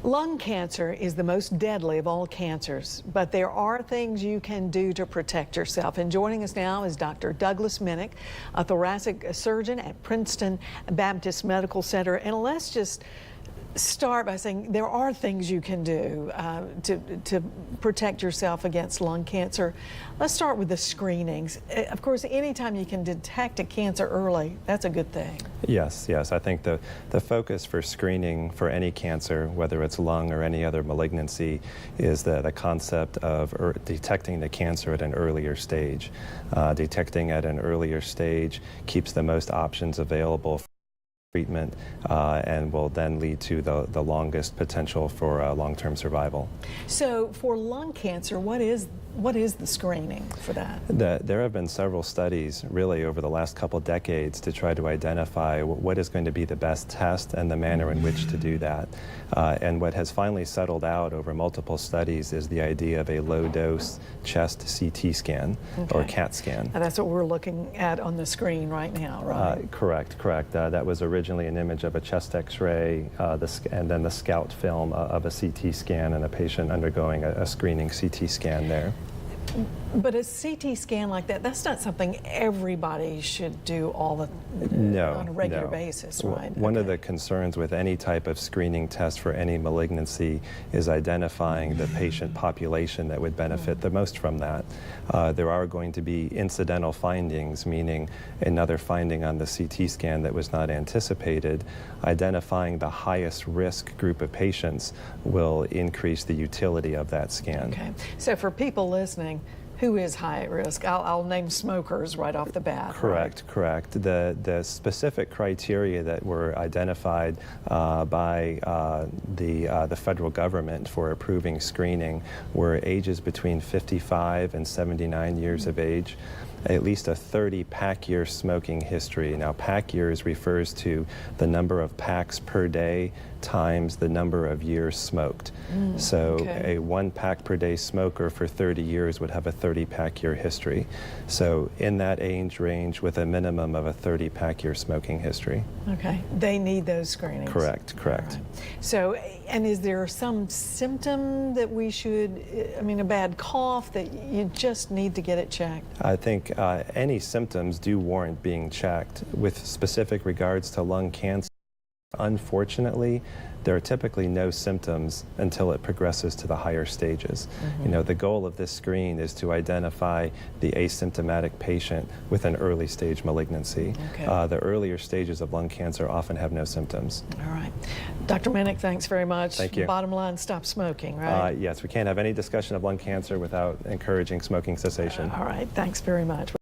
Lung cancer is the most deadly of all cancers, but there are things you can do to protect yourself. And joining us now is Dr. Douglas Minnich, a thoracic surgeon at Princeton Baptist Medical Center. And let's just start by saying there are things you can do to protect yourself against lung cancer. Let's start with the screenings. Of course, anytime you can detect a cancer early, that's a good thing. Yes. I think the focus for screening for any cancer, whether it's lung or any other malignancy, is the concept of detecting the cancer at an earlier stage. Detecting at an earlier stage keeps the most options available for treatment and will then lead to the longest potential for long-term survival. So for lung cancer, what is the screening for that? There have been several studies really over the last couple decades to try to identify what is going to be the best test and the manner in which to do that. And what has finally settled out over multiple studies is the idea of a low-dose chest CT scan or CAT scan. And that's what we're looking at on the screen right now, right? Correct. That was originally an image of a chest x-ray and then the scout film of a CT scan and a patient undergoing a screening CT scan there. But a CT scan like that, that's not something everybody should do on a regular basis, right? One of the concerns with any type of screening test for any malignancy is identifying the patient population that would benefit the most from that. There are going to be incidental findings, meaning another finding on the CT scan that was not anticipated. Identifying the highest risk group of patients will increase the utility of that scan. Okay, so for people listening, who is high at risk? I'll name smokers right off the bat. Correct. The specific criteria that were identified by the federal government for approving screening were ages between 55 and 79 years of age, at least a 30 pack year smoking history. Now, pack years refers to the number of packs per day times the number of years smoked. A 1 pack per day smoker for 30 years would have a 30 pack year history. So in that age range with a minimum of a 30 pack year smoking history. Okay, they need those screenings. Correct. Right. So, and is there some symptom that we should, a bad cough that you just need to get it checked? I think any symptoms do warrant being checked. With specific regards to lung cancer, unfortunately, there are typically no symptoms until it progresses to the higher stages. The goal of this screen is to identify the asymptomatic patient with an early stage malignancy. The earlier stages of lung cancer often have no symptoms. All right. Dr. Minnich, thanks very much. Thank you. Bottom line, stop smoking, right? Yes, we can't have any discussion of lung cancer without encouraging smoking cessation. All right, thanks very much.